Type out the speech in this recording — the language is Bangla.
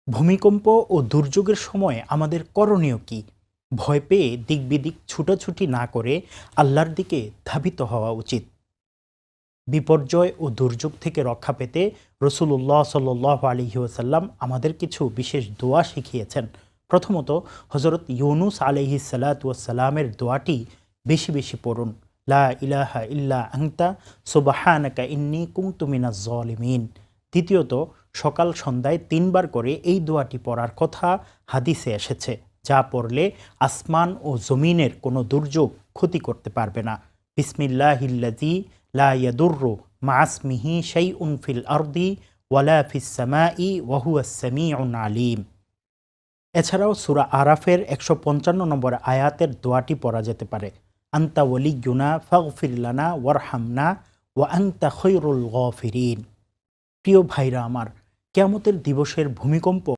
ভূমিকম্প ও দুর্যোগের সময় আমাদের করণীয় কি? ভয় পেয়ে দিকবিদিক ছুটাছুটি না করে আল্লাহর দিকে ধাবিত হওয়া উচিত। বিপর্যয় ও দুর্যোগ থেকে রক্ষা পেতে রসুল্লাহ সাল আলহি ওসাল্লাম আমাদের কিছু বিশেষ দোয়া শিখিয়েছেন। প্রথমত, হজরত ইউনুস আলহি সালাতামের দোয়াটি বেশি বেশি পড়ুন। লা ইলাহা ইল্লা আনতা সুবহানাকা ইন্নী কুনতু মিনাজ জালিমিন। দ্বিতীয়ত, সকাল সন্ধ্যায় ৩ বার করে এই দোয়াটি পড়ার কথা হাদিসে এসেছে, যা পড়লে আসমান ও জমিনের কোনো দুর্যোগ ক্ষতি করতে পারবে না। বিসমিল্লাহিল্লাযী লা ইয়াদুররু মা ইসমিহি শাইউন ফিল আরদি ওয়ালা ফিস সামাই ওয়া হুয়াস সামিউন আলীম। এছাড়াও সূরা আরাফের ১৫৫ নম্বর আয়াতের দোয়াটি পড়া যেতে পারে। আনতা ওয়ালিয়্যুনা ফাগফির লানা ওয়ারহামনা ওয়া আনতা খায়রুল গাফিরিন। প্রিয় ভাইরা আমার, কিয়ামতের দিবসের ভূমিকম্প